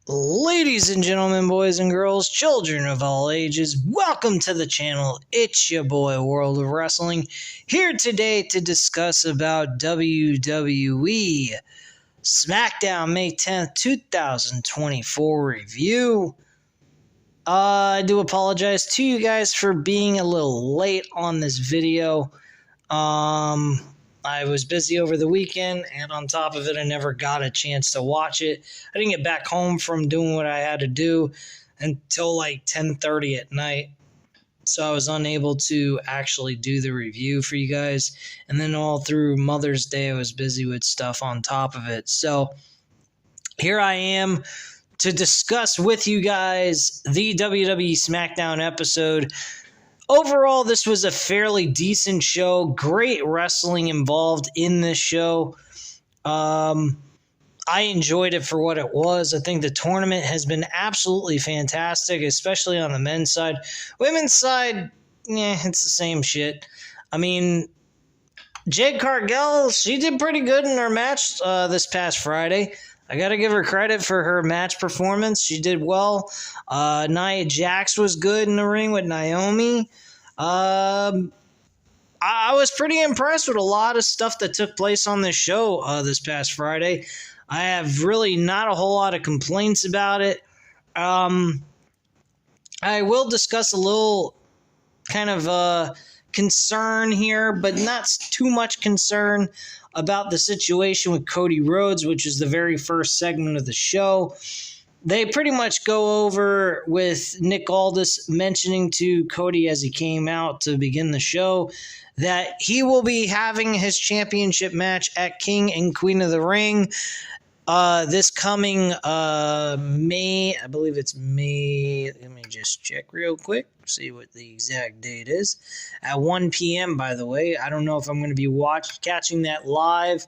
Ladies and gentlemen, boys and girls, children of all ages, welcome to the channel. It's your boy, World of Wrestling, here today to discuss about WWE Smackdown May 10th, 2024 review. I do apologize to you guys for being a little late on this video. I was busy over the weekend, and on top of it, I never got a chance to watch it. I didn't get back home from doing what I had to do until like 10:30 at night, so I was unable to actually do the review for you guys. And then all through Mother's Day, I was busy with stuff on top of it. So here I am to discuss with you guys the WWE SmackDown episode. Overall, this was a fairly decent show. Great wrestling involved in this show. I enjoyed it for what it was. I think the tournament has been absolutely fantastic, especially on the men's side. Women's side, it's the same shit. I mean, Jade Cargill, she did pretty good in her match this past Friday. I got to give her credit for her match performance. She did well. Nia Jax was good in the ring with Naomi. I was pretty impressed with a lot of stuff that took place on this show this past Friday. I have really not a whole lot of complaints about it. I will discuss a little kind of concern here, but not too much concern about the situation with Cody Rhodes, which is the very first segment of the show. They pretty much go over with Nick Aldis mentioning to Cody as he came out to begin the show that he will be having his championship match at King and Queen of the Ring this coming May. I believe it's May. Let me just check real quick, see what the exact date is. At 1 p.m., by the way. I don't know if I'm going to be catching that live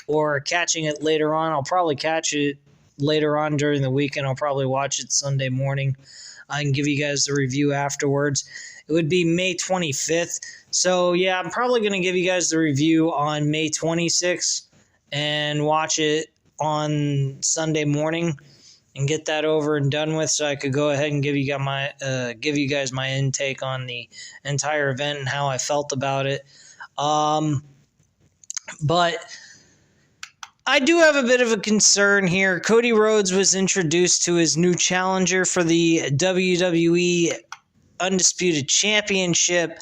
or catching it later on. I'll probably catch it later on during the weekend. I'll probably watch it Sunday morning. I can give you guys the review afterwards. It would be May 25th. So, yeah, I'm probably going to give you guys the review on May 26th and watch it on Sunday morning and get that over and done with, so I could go ahead and give you guys my intake on the entire event and how I felt about it. But I do have a bit of a concern here. Cody Rhodes was introduced to his new challenger for the WWE Undisputed Championship,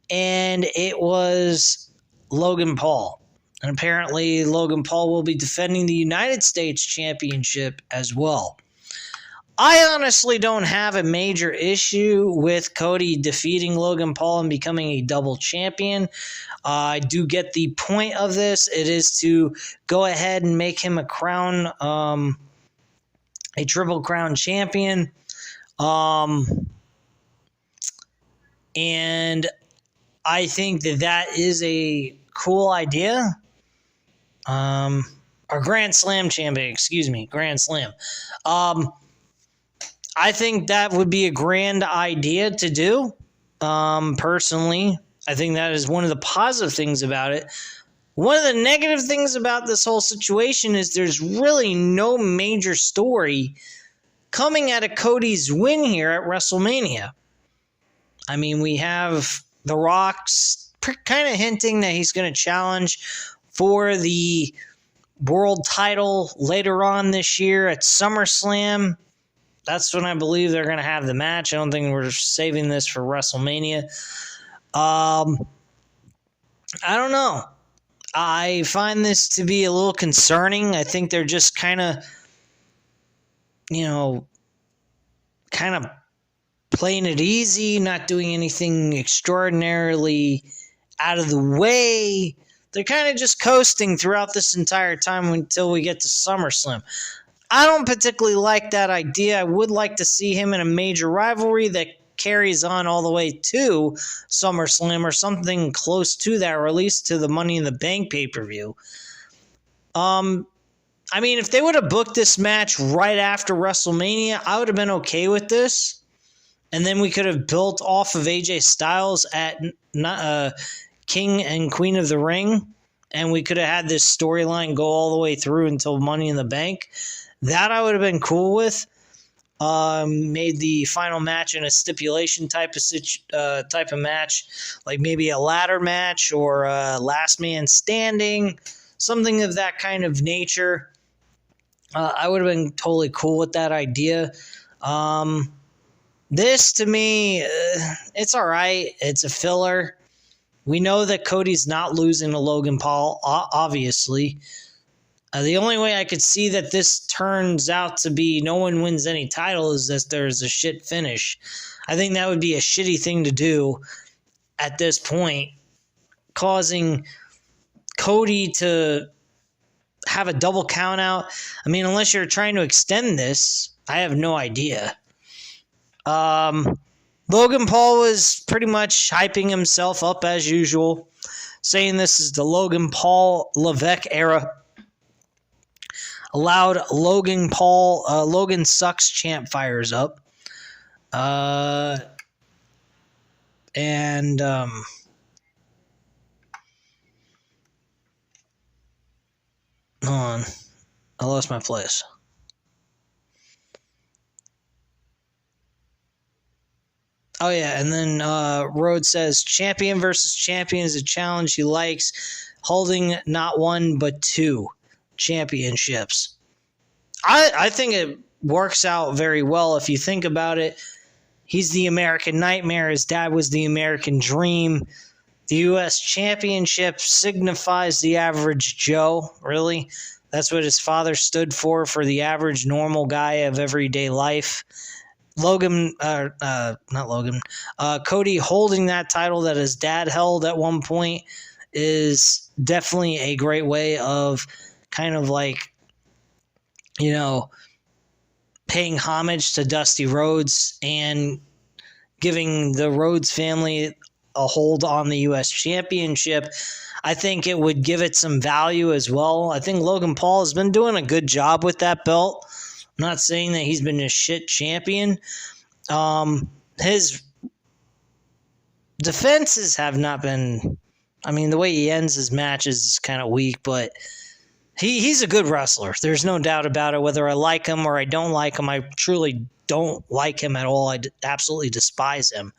and it was Logan Paul. And apparently Logan Paul will be defending the United States Championship as well. I honestly don't have a major issue with Cody defeating Logan Paul and becoming a double champion. I do get the point of this. It is to go ahead and make him a triple crown champion. And I think that is a cool idea. Or Grand Slam champion, Grand Slam. I think that would be a grand idea to do. Personally, I think that is one of the positive things about it. One of the negative things about this whole situation is there's really no major story coming out of Cody's win here at WrestleMania. I mean, we have The Rock's kind of hinting that he's going to challenge for the world title later on this year at SummerSlam. That's when I believe they're going to have the match. I don't think we're saving this for WrestleMania. I don't know. I find this to be a little concerning. I think they're just kind of playing it easy, not doing anything extraordinarily out of the way. They're kind of just coasting throughout this entire time until we get to SummerSlam. I don't particularly like that idea. I would like to see him in a major rivalry that carries on all the way to SummerSlam or something close to that, or at least to the Money in the Bank pay-per-view. I mean, if they would have booked this match right after WrestleMania, I would have been okay with this. And then we could have built off of AJ Styles at King and Queen of the Ring, and we could have had this storyline go all the way through until Money in the Bank. That I would have been cool with. Made the final match in a stipulation type of match, like maybe a ladder match or a last man standing, something of that kind of nature. I would have been totally cool with that idea. This to me, it's all right. It's a filler. We know that Cody's not losing to Logan Paul, obviously. The only way I could see that this turns out to be no one wins any title is that there's a shit finish. I think that would be a shitty thing to do at this point, causing Cody to have a double count out. I mean, unless you're trying to extend this, I have no idea. Logan Paul was pretty much hyping himself up as usual, saying this is the Logan Paul Levesque era. Allowed Logan Sucks chant fires up. Hold on. I lost my place. Oh, yeah, and then Rhodes says, champion versus champion is a challenge he likes, holding not one but two championships. I think it works out very well if you think about it. He's the American Nightmare. His dad was the American Dream. The U.S. Championship signifies the average Joe, really. That's what his father stood for the average normal guy of everyday life. Cody holding that title that his dad held at one point is definitely a great way of kind of like, you know, paying homage to Dusty Rhodes and giving the Rhodes family a hold on the U.S. Championship. I think it would give it some value as well. I think Logan Paul has been doing a good job with that belt. I'm not saying that he's been a shit champion. His defenses have not been... I mean, the way he ends his matches is kind of weak, but he's a good wrestler. There's no doubt about it. Whether I like him or I don't like him, I truly don't like him at all. I absolutely despise him.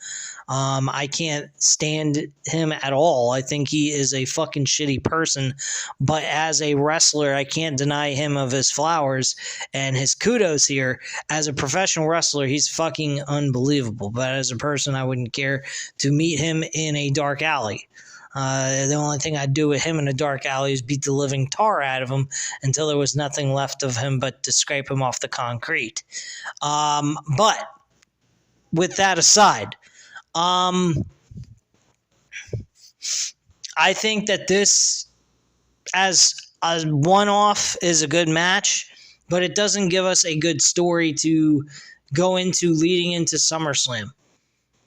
I can't stand him at all. I think he is a fucking shitty person. But as a wrestler, I can't deny him of his flowers and his kudos here. As a professional wrestler, he's fucking unbelievable. But as a person, I wouldn't care to meet him in a dark alley. The only thing I'd do with him in a dark alley is beat the living tar out of him until there was nothing left of him but to scrape him off the concrete. But with that aside, I think that this, as a one-off, is a good match, but it doesn't give us a good story to go into leading into SummerSlam.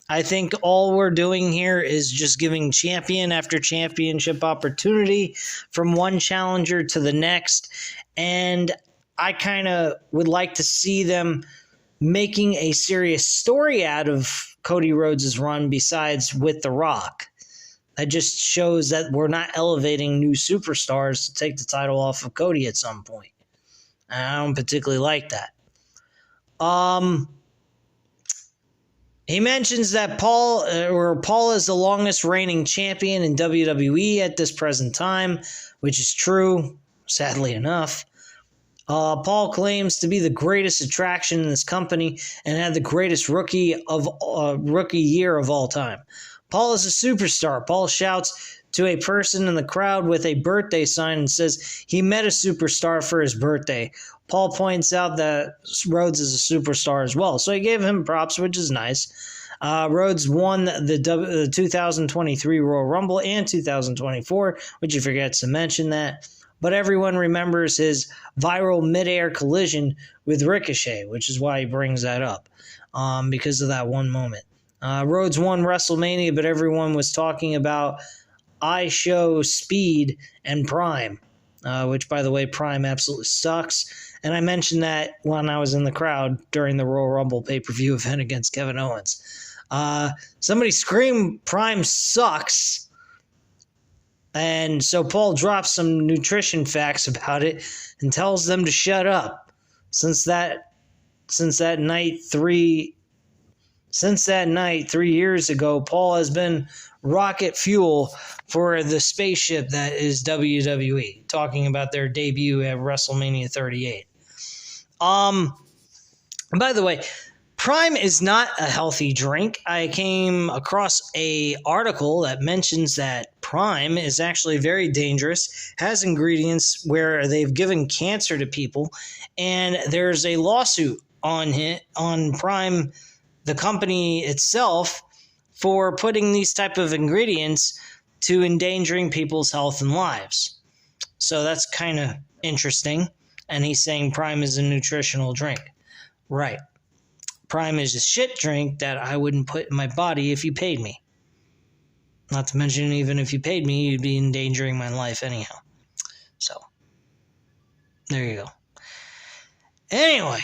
I think all we're doing here is just giving champion after championship opportunity from one challenger to the next. And I kind of would like to see them making a serious story out of Cody Rhodes' run besides with The Rock. That just shows that we're not elevating new superstars to take the title off of Cody at some point. And I don't particularly like that. He mentions that Paul is the longest reigning champion in WWE at this present time, which is true, sadly enough. Paul claims to be the greatest attraction in this company and had the greatest rookie year of all time. Paul is a superstar. Paul shouts to a person in the crowd with a birthday sign and says he met a superstar for his birthday. Paul points out that Rhodes is a superstar as well, so he gave him props, which is nice. Rhodes won the 2023 Royal Rumble and 2024, which he forgets to mention that. But everyone remembers his viral midair collision with Ricochet, which is why he brings that up, because of that one moment. Rhodes won WrestleMania, but everyone was talking about I Show Speed and Prime, which, by the way, Prime absolutely sucks. And I mentioned that when I was in the crowd during the Royal Rumble pay-per-view event against Kevin Owens. Somebody screamed, Prime sucks. And so Paul drops some nutrition facts about it and tells them to shut up. Since that night 3 years ago, Paul has been rocket fuel for the spaceship that is WWE, talking about their debut at WrestleMania 38. By the way, Prime is not a healthy drink. I came across an article that mentions that Prime is actually very dangerous, has ingredients where they've given cancer to people, and there's a lawsuit on Prime, the company itself, for putting these type of ingredients to endangering people's health and lives. So that's kind of interesting. And he's saying Prime is a nutritional drink. Right. Prime is a shit drink that I wouldn't put in my body if you paid me. Not to mention, even if you paid me, you'd be endangering my life anyhow. So, there you go. Anyway,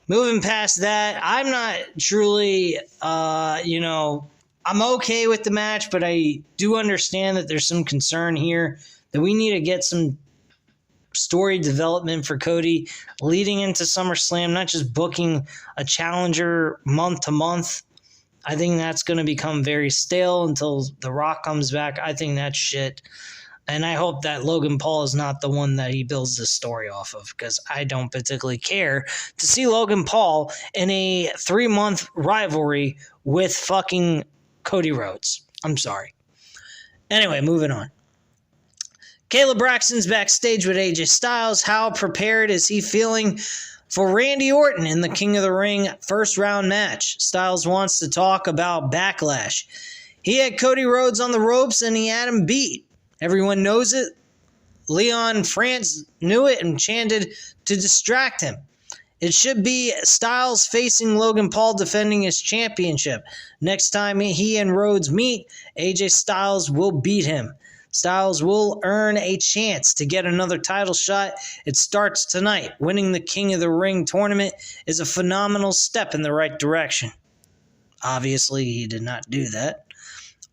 moving past that, I'm not truly, I'm okay with the match, but I do understand that there's some concern here that we need to get some story development for Cody leading into SummerSlam, not just booking a challenger month to month. I think that's going to become very stale until The Rock comes back. I think that's shit. And I hope that Logan Paul is not the one that he builds this story off of, because I don't particularly care to see Logan Paul in a 3-month rivalry with fucking Cody Rhodes. I'm sorry. Anyway, moving on. Caleb Braxton's backstage with AJ Styles. How prepared is he feeling for Randy Orton in the King of the Ring first round match? Styles wants to talk about Backlash. He had Cody Rhodes on the ropes and he had him beat. Everyone knows it. Leon France knew it and chanted to distract him. It should be Styles facing Logan Paul defending his championship. Next time he and Rhodes meet, AJ Styles will beat him. Styles will earn a chance to get another title shot. It starts tonight. Winning the King of the Ring tournament is a phenomenal step in the right direction. Obviously, he did not do that.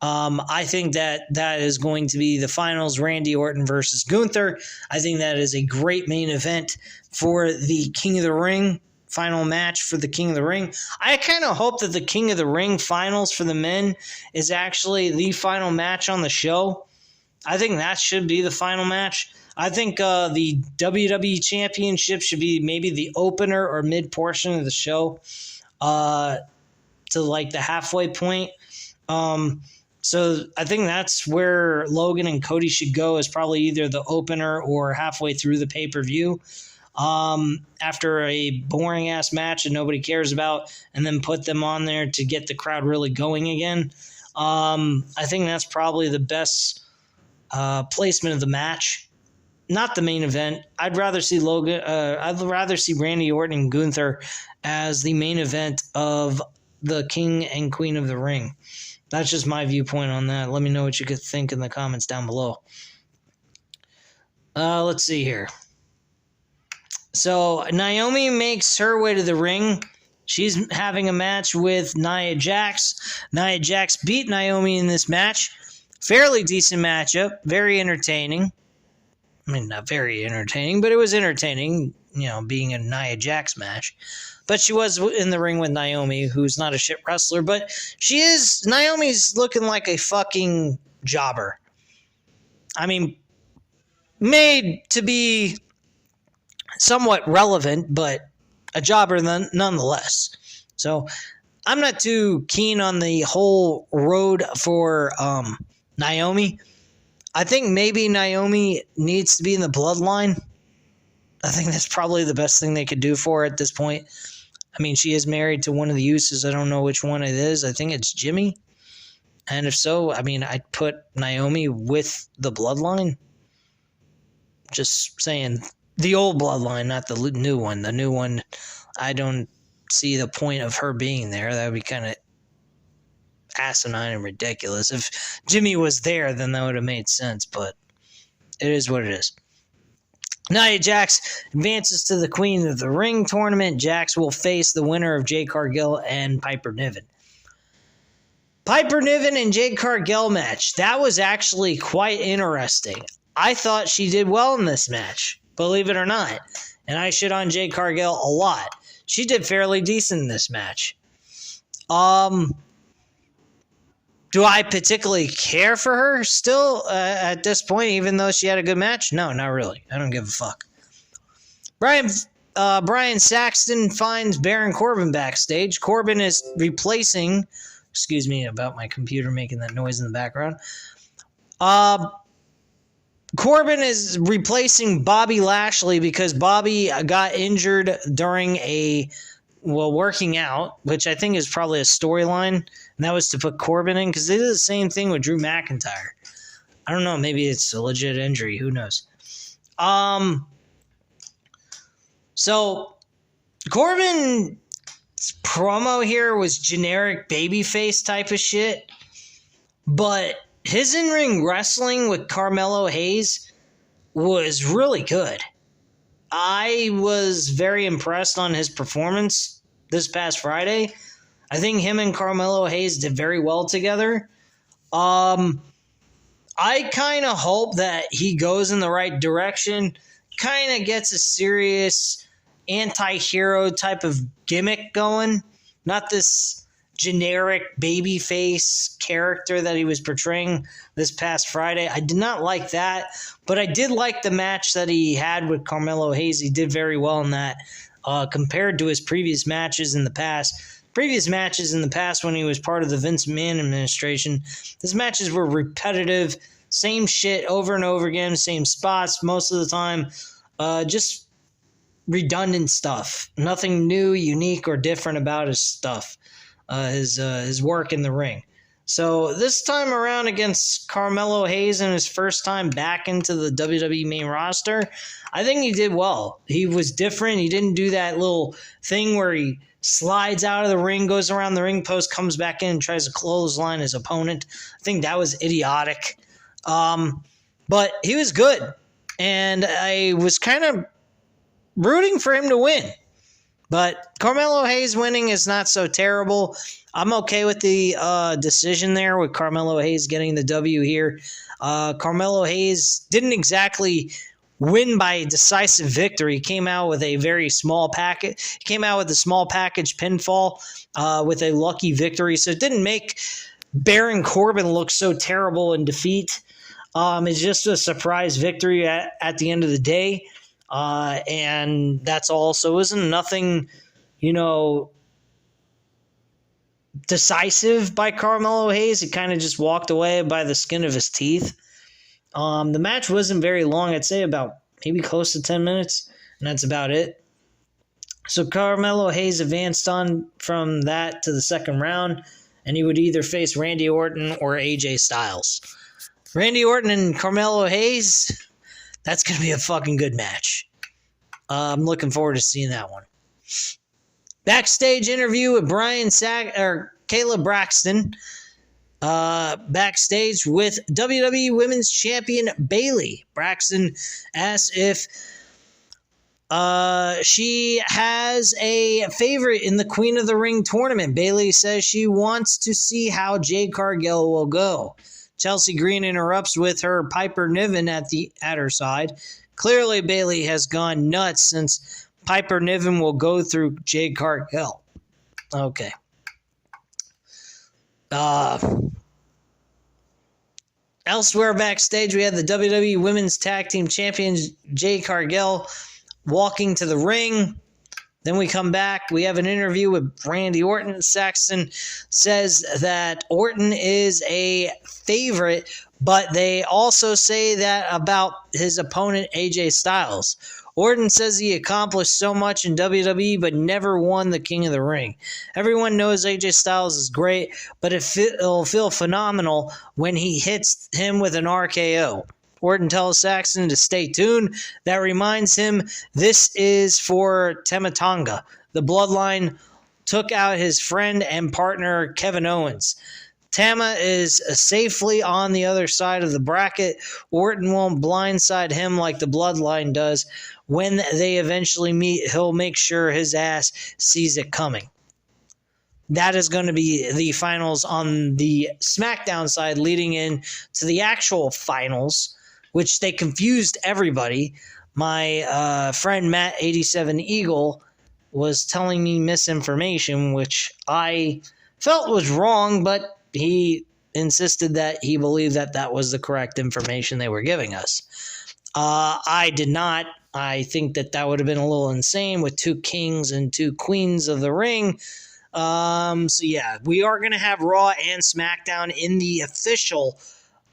I think that is going to be the finals, Randy Orton versus Gunther. I think that is a great main event for the King of the Ring, final match for the King of the Ring. I kind of hope that the King of the Ring finals for the men is actually the final match on the show. I think that should be the final match. I think the WWE Championship should be maybe the opener or mid portion of the show to like the halfway point. So I think that's where Logan and Cody should go, is probably either the opener or halfway through the pay-per-view. After a boring-ass match that nobody cares about, and then put them on there to get the crowd really going again. I think that's probably the best placement of the match. Not the main event. I'd rather see Randy Orton and Gunther as the main event of the King and Queen of the Ring. That's just my viewpoint on that. Let me know what you could think in the comments down below. Let's see here. So Naomi makes her way to the ring. She's having a match with Nia Jax. Nia Jax beat Naomi in this match. Fairly decent matchup. Very entertaining. I mean, not very entertaining, but it was entertaining, being a Nia Jax match. But she was in the ring with Naomi, who's not a shit wrestler, but Naomi's looking like a fucking jobber. I mean, made to be somewhat relevant, but a jobber nonetheless. So I'm not too keen on the whole road for Naomi. I think maybe Naomi needs to be in the bloodline. I think that's probably the best thing they could do for her at this point. I mean, she is married to one of the Usos. I don't know which one it is. I think it's Jimmy. And if so, I mean, I'd put Naomi with the bloodline. Just saying, the old bloodline, not the new one. The new one, I don't see the point of her being there. That would be kind of asinine and ridiculous. If Jimmy was there, then that would have made sense, but it is what it is. Nia Jax advances to the Queen of the Ring tournament. Jax will face the winner of Jade Cargill and Piper Niven. Piper Niven and Jade Cargill match. That was actually quite interesting. I thought she did well in this match, believe it or not. and I shit on Jade Cargill a lot. She did fairly decent in this match. Do I particularly care for her still at this point, even though she had a good match? No, not really. I don't give a fuck. Brian Saxton finds Baron Corbin backstage. Corbin is replacing... Excuse me about my computer making that noise in the background. Corbin is replacing Bobby Lashley because Bobby got injured during working out, which I think is probably a storyline, and that was to put Corbin in because they did the same thing with Drew McIntyre. I don't know, maybe it's a legit injury, who knows. So Corbin's promo here was generic babyface type of shit, but his in-ring wrestling with Carmelo Hayes was really good. I was very impressed on his performance this past Friday. I think him and Carmelo Hayes did very well together. I kind of hope that he goes in the right direction, kind of gets a serious anti-hero type of gimmick going, not this generic babyface character that he was portraying this past Friday. I did not like that, but I did like the match that he had with Carmelo Hayes. He did very well in that compared to his previous matches in the past. Previous matches in the past when he was part of the Vince McMahon administration, his matches were repetitive, same shit over and over again, same spots most of the time, just redundant stuff. Nothing new, unique, or different about his stuff, his work in the ring. So this time around against Carmelo Hayes and his first time back into the WWE main roster, I think he did well. He was different. He didn't do that little thing where he slides out of the ring, goes around the ring post, comes back in, and tries to clothesline his opponent. I think that was idiotic. But he was good. And I was kind of rooting for him to win. But Carmelo Hayes winning is not so terrible. I'm okay with the decision there with Carmelo Hayes getting the W here. Carmelo Hayes didn't exactly win by decisive victory. He came out with a very small package. He came out with a small package pinfall with a lucky victory. So it didn't make Baron Corbin look so terrible in defeat. It's just a surprise victory at the end of the day. And that's all. So it wasn't nothing, decisive by Carmelo Hayes. He kind of just walked away by the skin of his teeth. The match wasn't very long. I'd say about maybe close to 10 minutes, and that's about it. So Carmelo Hayes advanced on from that to the second round, and he would either face Randy Orton or AJ Styles. Randy Orton and Carmelo Hayes, that's going to be a fucking good match. I'm looking forward to seeing that one. Backstage interview with Kayla Braxton. Backstage with WWE Women's Champion Bayley. Braxton asks if she has a favorite in the Queen of the Ring tournament. Bayley says she wants to see how Jade Cargill will go. Chelsea Green interrupts with her Piper Niven at her side. Clearly, Bayley has gone nuts since Piper Niven will go through Jade Cargill. Okay. Elsewhere backstage, we had the WWE Women's Tag Team Champions Jade Cargill walking to the ring. Then we come back. We have an interview with Randy Orton. Saxton says that Orton is a favorite, but they also say that about his opponent, AJ Styles. Orton says he accomplished so much in WWE, but never won the King of the Ring. Everyone knows AJ Styles is great, but it'll feel phenomenal when he hits him with an RKO. Orton tells Saxton to stay tuned. That reminds him this is for Tama Tonga. The Bloodline took out his friend and partner Kevin Owens. Tama is safely on the other side of the bracket. Orton won't blindside him like the Bloodline does. When they eventually meet, he'll make sure his ass sees it coming. That is going to be the finals on the Smackdown side leading in to the actual finals, which they confused everybody my friend Matt 87 Eagle was telling me misinformation, which I felt was wrong, but he insisted that he believed that that was the correct information they were giving us. I did not. I think that that would have been a little insane with 2 kings and 2 queens of the ring. So yeah, we are going to have Raw and SmackDown in the official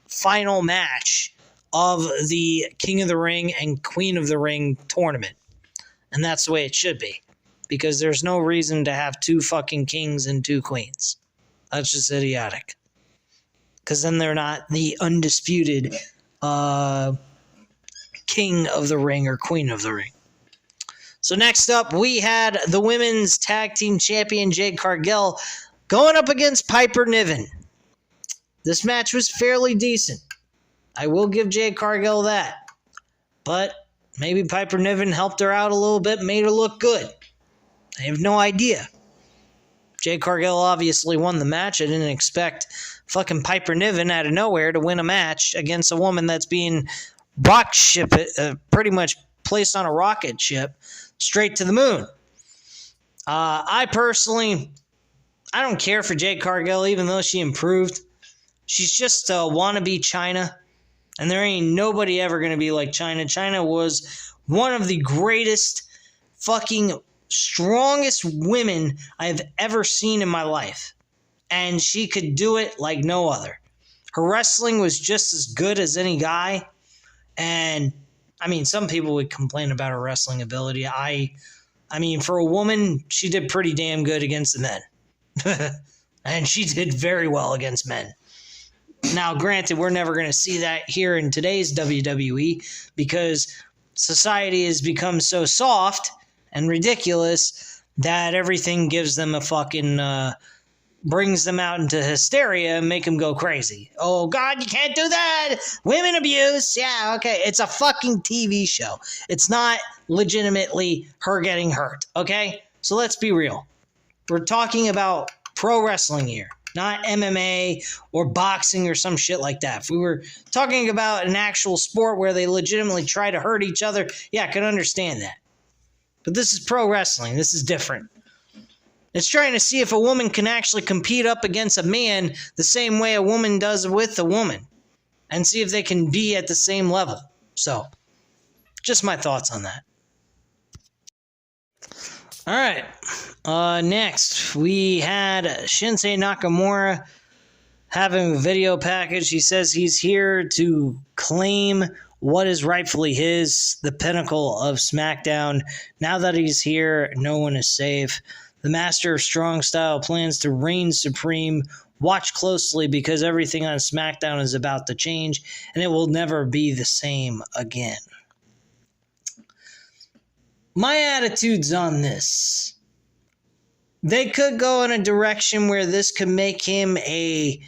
final match of the King of the Ring and Queen of the Ring tournament. And that's the way it should be. Because there's no reason to have 2 fucking kings and 2 queens. That's just idiotic. Because then they're not the undisputed King of the Ring or Queen of the Ring. So next up, we had the Women's Tag Team Champion Jade Cargill going up against Piper Niven. This match was fairly decent. I will give Jade Cargill that. But maybe Piper Niven helped her out a little bit, made her look good. I have no idea. Jade Cargill obviously won the match. I didn't expect fucking Piper Niven out of nowhere to win a match against a woman that's being pretty much placed on a rocket ship straight to the moon. I don't care for Jade Cargill, even though she improved. She's just a wannabe China, and there ain't nobody ever going to be like China. China was one of the greatest fucking strongest women I've ever seen in my life. And she could do it like no other. Her wrestling was just as good as any guy. And, I mean, some people would complain about her wrestling ability. I mean, for a woman, she did pretty damn good against the men. And she did very well against men. Now, granted, we're never going to see that here in today's WWE because society has become so soft and ridiculous that everything gives them a fucking, brings them out into hysteria and make them go crazy. Oh, God, you can't do that. Women abuse. Yeah, okay. It's a fucking TV show. It's not legitimately her getting hurt, okay? So let's be real. We're talking about pro wrestling here, not MMA or boxing or some shit like that. If we were talking about an actual sport where they legitimately try to hurt each other, yeah, I can understand that. But this is pro wrestling. This is different. It's trying to see if a woman can actually compete up against a man the same way a woman does with a woman. And see if they can be at the same level. So, just my thoughts on that. Alright. Next, we had Shinsuke Nakamura having a video package. He says he's here to claim what is rightfully his, the pinnacle of SmackDown. Now that he's here, no one is safe. The Master of Strong Style plans to reign supreme. Watch closely because everything on SmackDown is about to change, and it will never be the same again. My attitude's on this. They could go in a direction where this could make him a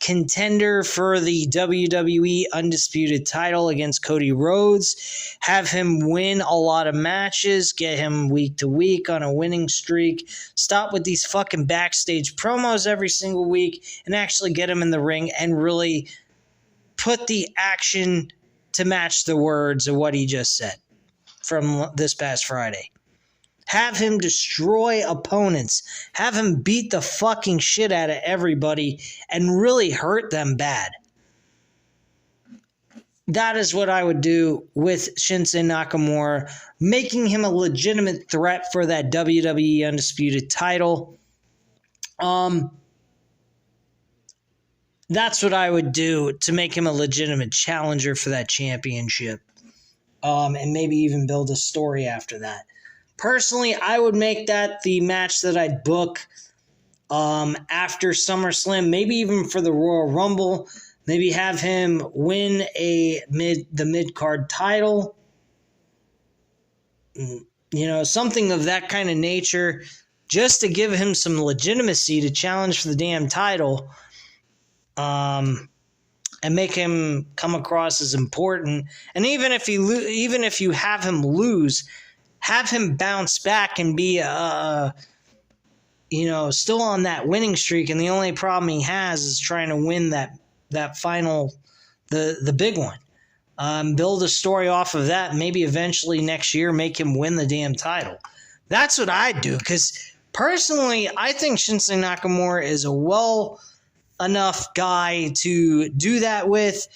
contender for the WWE Undisputed title against Cody Rhodes, have him win a lot of matches, get him week to week on a winning streak, stop with these fucking backstage promos every single week, and actually get him in the ring and really put the action to match the words of what he just said from this past Friday. Have him destroy opponents. Have him beat the fucking shit out of everybody and really hurt them bad. That is what I would do with Shinsuke Nakamura, making him a legitimate threat for that WWE Undisputed title. That's what I would do to make him a legitimate challenger for that championship. And maybe even build a story after that. Personally, I would make that the match that I'd book after SummerSlam, maybe even for the Royal Rumble. Maybe have him win the mid-card title. You know, something of that kind of nature, just to give him some legitimacy to challenge for the damn title. And make him come across as important. And even if you have him lose, have him bounce back and be, still on that winning streak. And the only problem he has is trying to win that final, the big one. build a story off of that. Maybe eventually next year make him win the damn title. That's what I'd do, because personally, I think Shinsuke Nakamura is a well enough guy to do that with.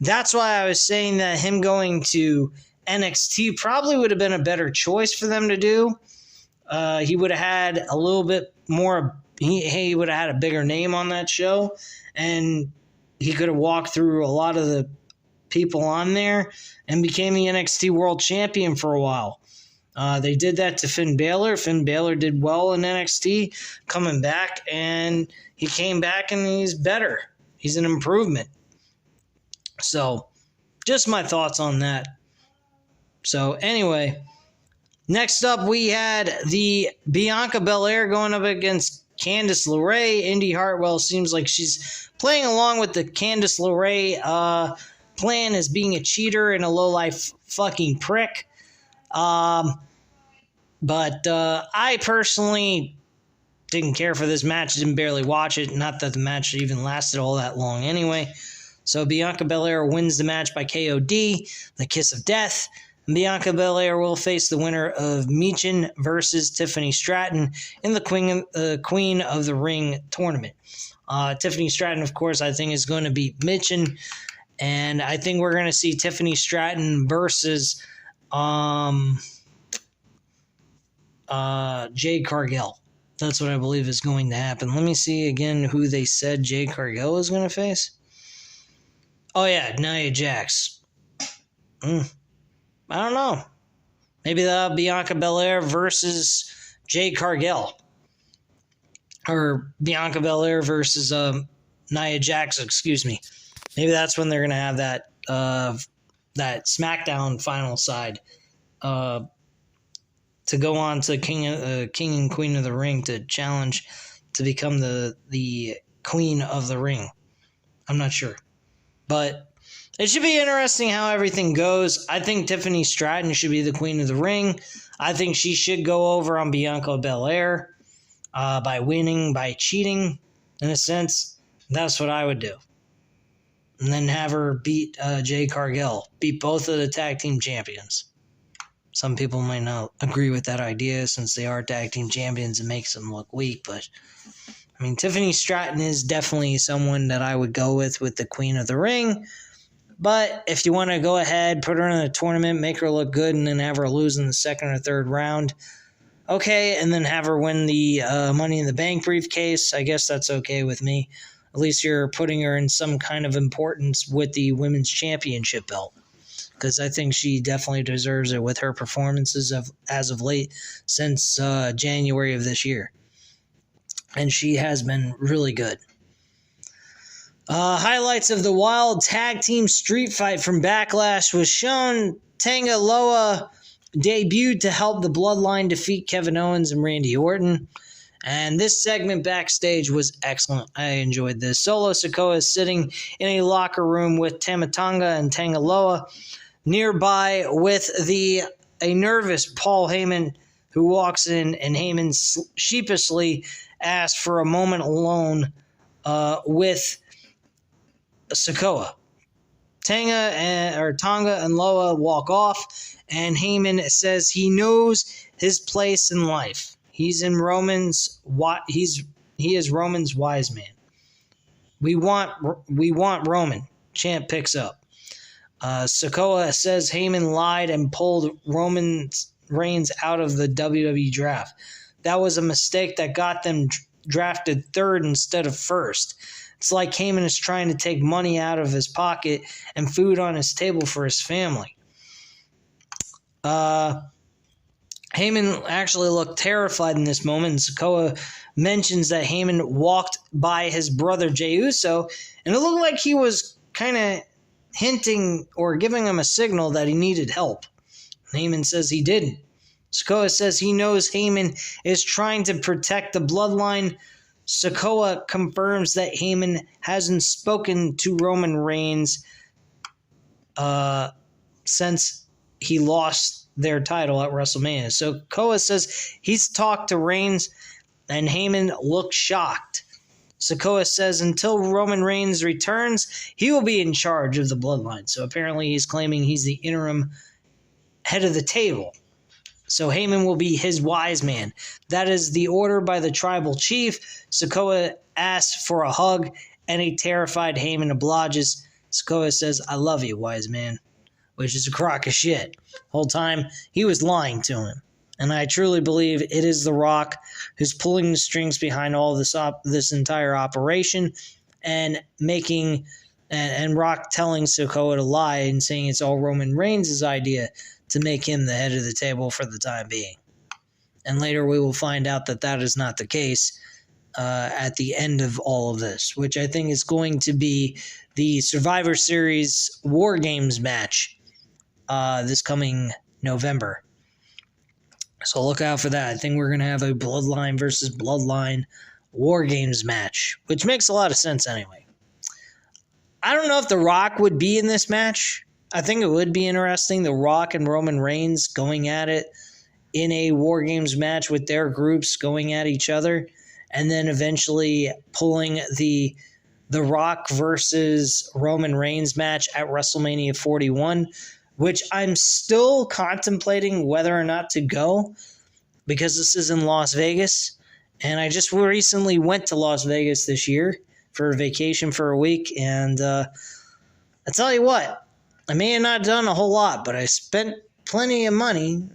That's why I was saying that him going to NXT probably would have been a better choice for them to do. He would have had a little bit more, he would have had a bigger name on that show, and he could have walked through a lot of the people on there and became the NXT World Champion for a while. They did that to Finn Balor. Finn Balor did well in NXT coming back, and he came back and he's better. He's an improvement. So, just my thoughts on that. So, anyway, next up we had the Bianca Belair going up against Candice LeRae. Indy Hartwell seems like she's playing along with the Candice LeRae plan as being a cheater and a low-life fucking prick. But I personally didn't care for this match. Didn't barely watch it. Not that the match even lasted all that long anyway. So Bianca Belair wins the match by KOD, the Kiss of Death. And Bianca Belair will face the winner of Michin versus Tiffany Stratton in the Queen of the Ring tournament. Tiffany Stratton, of course, I think is going to beat Michin. And I think we're going to see Tiffany Stratton versus Jade Cargill. That's what I believe is going to happen. Let me see again who they said Jade Cargill is going to face. Oh, yeah, Nia Jax. I don't know. Maybe the Bianca Belair versus Jade Cargill. Or Bianca Belair versus Nia Jax, excuse me. Maybe that's when they're going to have that Smackdown final side to go on to King and Queen of the Ring to challenge to become the Queen of the Ring. I'm not sure. But it should be interesting how everything goes. I think Tiffany Stratton should be the Queen of the Ring. I think she should go over on Bianca Belair by winning, by cheating, in a sense. That's what I would do. And then have her beat Jade Cargill. Beat both of the tag team champions. Some people might not agree with that idea since they are tag team champions. It makes them look weak. But, I mean, Tiffany Stratton is definitely someone that I would go with the Queen of the Ring. But if you want to go ahead, put her in a tournament, make her look good, and then have her lose in the second or third round, okay, and then have her win the Money in the Bank briefcase, I guess that's okay with me. At least you're putting her in some kind of importance with the Women's Championship belt. Because I think she definitely deserves it with her performances as of late since January of this year. And she has been really good. Highlights of the Wild Tag Team Street Fight from Backlash was shown. Tanga Loa debuted to help the Bloodline defeat Kevin Owens and Randy Orton. And this segment backstage was excellent. I enjoyed this. Solo Sikoa is sitting in a locker room with Tama Tonga and Tanga Loa. Nearby with a nervous Paul Heyman, who walks in, and Heyman sheepishly asks for a moment alone with Sikoa. Tonga and Loa walk off, and Heyman says he knows his place in life. He is Roman's wise man. We want Roman. Champ picks up. Sikoa says Heyman lied and pulled Roman Reigns out of the WWE draft. That was a mistake that got them drafted third instead of first. It's like Heyman is trying to take money out of his pocket and food on his table for his family. Heyman actually looked terrified in this moment, and Sikoa mentions that Heyman walked by his brother Jey Uso, and it looked like he was kind of hinting or giving him a signal that he needed help. Heyman says he didn't. Sikoa says he knows Heyman is trying to protect the bloodline. Sikoa confirms that Heyman hasn't spoken to Roman Reigns since he lost their title at WrestleMania. Sikoa says he's talked to Reigns, and Heyman looked shocked. Sikoa says until Roman Reigns returns, he will be in charge of the bloodline. So apparently he's claiming he's the interim head of the table. So Heyman will be his wise man. That is the order by the tribal chief. Sikoa asks for a hug, and a terrified Heyman obliges. Sikoa says, I love you, wise man, which is a crock of shit. The whole time, he was lying to him. And I truly believe it is The Rock who's pulling the strings behind all this entire operation and and Rock telling Sikoa to lie and saying it's all Roman Reigns' idea to make him the head of the table for the time being. And later we will find out that that is not the case at the end of all of this, which I think is going to be the Survivor Series War Games match this coming November. So look out for that. I think we're going to have a Bloodline versus Bloodline War Games match, which makes a lot of sense anyway. I don't know if The Rock would be in this match. I think it would be interesting, The Rock and Roman Reigns going at it in a War Games match with their groups going at each other, and then eventually pulling the Rock versus Roman Reigns match at WrestleMania 41, which I'm still contemplating whether or not to go because this is in Las Vegas, and I just recently went to Las Vegas this year for a vacation for a week, and I tell you what, I may have not done a whole lot, but I spent plenty of money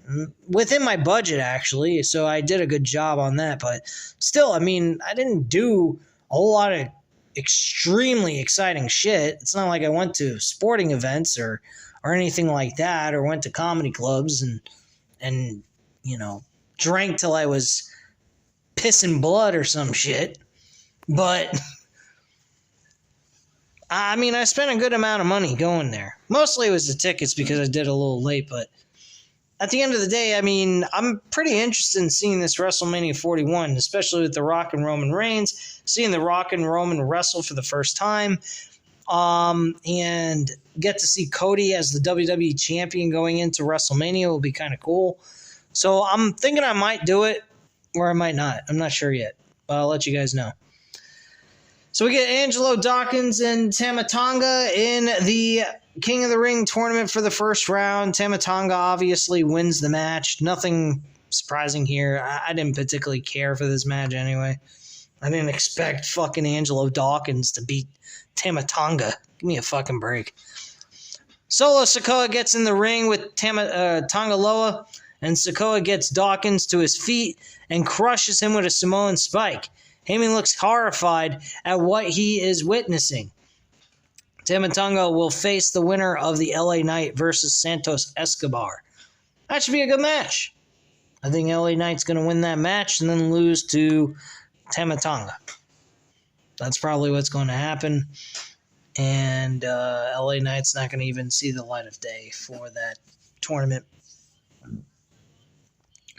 within my budget, actually, so I did a good job on that. But still, I mean, I didn't do a whole lot of extremely exciting shit. It's not like I went to sporting events or anything like that, or went to comedy clubs and you know, drank till I was pissing blood or some shit. But I mean, I spent a good amount of money going there. Mostly it was the tickets because I did a little late, but at the end of the day, I mean, I'm pretty interested in seeing this WrestleMania 41, especially with The Rock and Roman Reigns, seeing The Rock and Roman wrestle for the first time, and get to see Cody as the WWE champion going into WrestleMania will be kind of cool. So I'm thinking I might do it, or I might not. I'm not sure yet, but I'll let you guys know. So we get Angelo Dawkins and Tama Tonga in the King of the Ring tournament for the first round. Tama Tonga obviously wins the match. Nothing surprising here. I didn't particularly care for this match anyway. I didn't expect fucking Angelo Dawkins to beat Tama Tonga. Give me a fucking break. Solo Sikoa gets in the ring with Tonga Loa, and Sikoa gets Dawkins to his feet and crushes him with a Samoan spike. Heyman looks horrified at what he is witnessing. Tama Tonga will face the winner of the LA Knight versus Santos Escobar. That should be a good match. I think LA Knight's going to win that match and then lose to Tama Tonga. That's probably what's going to happen. And LA Knight's not going to even see the light of day for that tournament.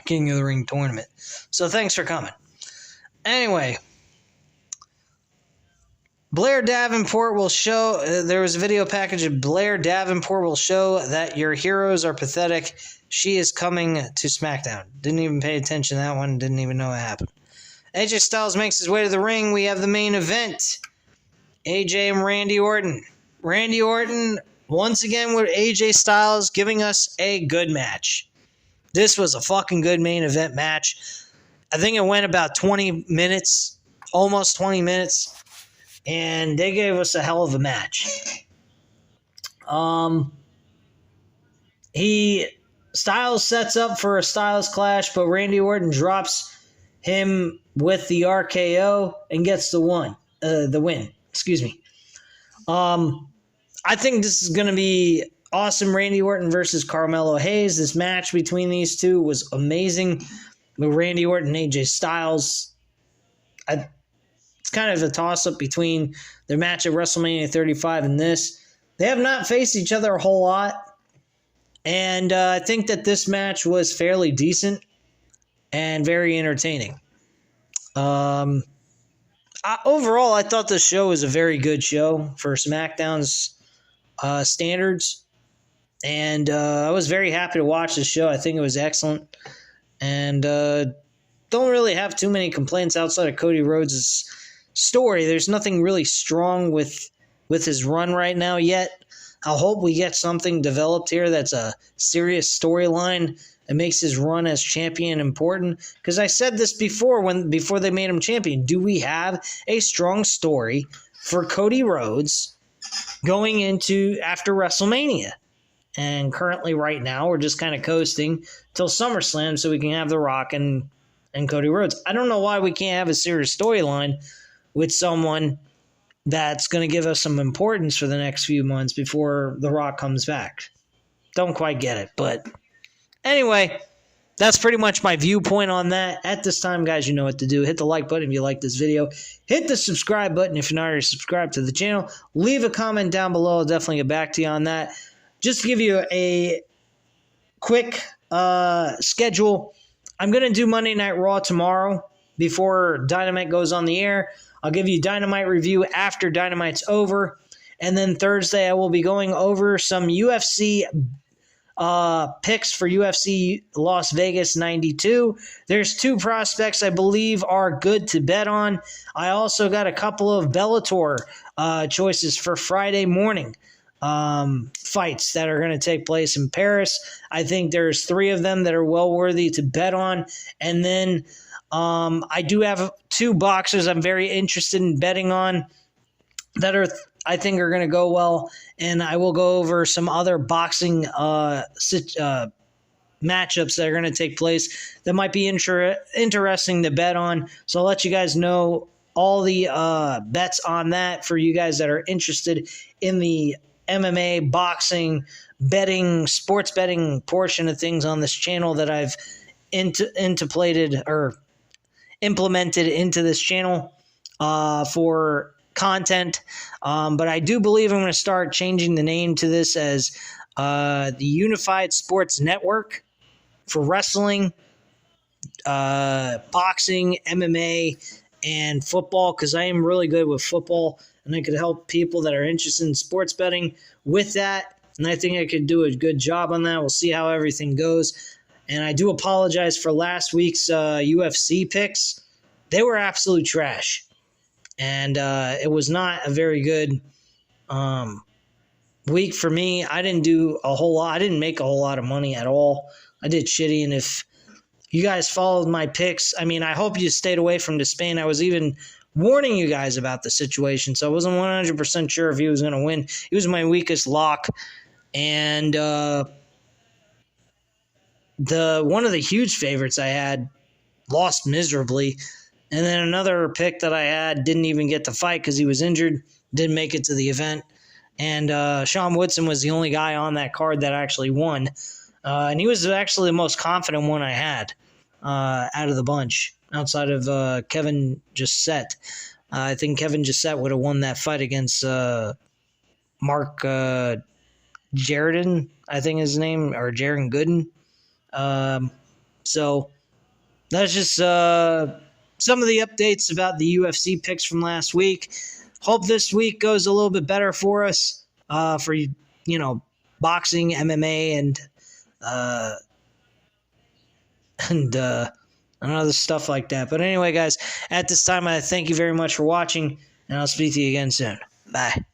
King of the Ring tournament. So thanks for coming. Anyway, Blair Davenport will show, there was a video package of Blair Davenport will show that your heroes are pathetic. She is coming to Smackdown. Didn't even pay attention to that one. Didn't even know it happened. AJ Styles makes his way to the ring. We have the main event. AJ and Randy Orton. Randy Orton, once again with AJ Styles, giving us a good match. This was a fucking good main event match. I think it went about 20 minutes, almost 20 minutes, and they gave us a hell of a match. Styles sets up for a Styles clash, but Randy Orton drops him with the RKO and gets the win. Excuse me. I think this is going to be awesome. Randy Orton versus Carmelo Hayes. This match between these two was amazing. With Randy Orton and AJ Styles, it's kind of a toss-up between their match at WrestleMania 35 and this. They have not faced each other a whole lot, and I think that this match was fairly decent and very entertaining. Overall, I thought this show was a very good show for SmackDown's standards, and I was very happy to watch this show. I think it was excellent. And don't really have too many complaints outside of Cody Rhodes' story. There's nothing really strong with his run right now yet. I hope we get something developed here that's a serious storyline that makes his run as champion important. Because I said this before they made him champion. Do we have a strong story for Cody Rhodes going into after WrestleMania? And currently, right now, we're just kind of coasting till SummerSlam so we can have The Rock and Cody Rhodes. I don't know why we can't have a serious storyline with someone that's going to give us some importance for the next few months before The Rock comes back. Don't quite get it, but anyway, that's pretty much my viewpoint on that. At this time, guys, you know what to do. Hit the like button if you like this video. Hit the subscribe button if you're not already subscribed to the channel. Leave a comment down below. I'll definitely get back to you on that. Just to give you a quick schedule, I'm going to do Monday Night Raw tomorrow before Dynamite goes on the air. I'll give you Dynamite review after Dynamite's over. And then Thursday, I will be going over some UFC picks for UFC Las Vegas 92. There's 2 prospects I believe are good to bet on. I also got a couple of Bellator choices for Friday morning fights that are going to take place in Paris. I think there's 3 of them that are well worthy to bet on. And then I do have 2 boxers I'm very interested in betting on that I think are going to go well. And I will go over some other boxing matchups that are going to take place that might be interesting to bet on. So I'll let you guys know all the bets on that for you guys that are interested in the MMA, boxing, betting, sports betting portion of things on this channel that I've implemented into this channel for content. But I do believe I'm going to start changing the name to this as the Unified Sports Network for wrestling, boxing, MMA, and football, because I am really good with football, and I could help people that are interested in sports betting with that, and I think I could do a good job on that. We'll see how everything goes. And I do apologize for last week's UFC picks. They were absolute trash. And it was not a very good week for me. I didn't do a whole lot. I didn't make a whole lot of money at all. I did shitty. And if you guys followed my picks, I mean, I hope you stayed away from Despain. I was even warning you guys about the situation, so I wasn't 100% sure if he was going to win. He was my weakest lock. And one of the huge favorites I had lost miserably. And then another pick that I had didn't even get to fight because he was injured, didn't make it to the event. And Sean Woodson was the only guy on that card that actually won. And he was actually the most confident one I had out of the bunch, outside of Kevin Jessett. I think Kevin Jessett would have won that fight against Mark Jaredon, I think his name, or Jaron Gooden. So that's just some of the updates about the UFC picks from last week. Hope this week goes a little bit better for us, for boxing, MMA, and other stuff like that. But anyway, guys, at this time, I thank you very much for watching, and I'll speak to you again soon. Bye.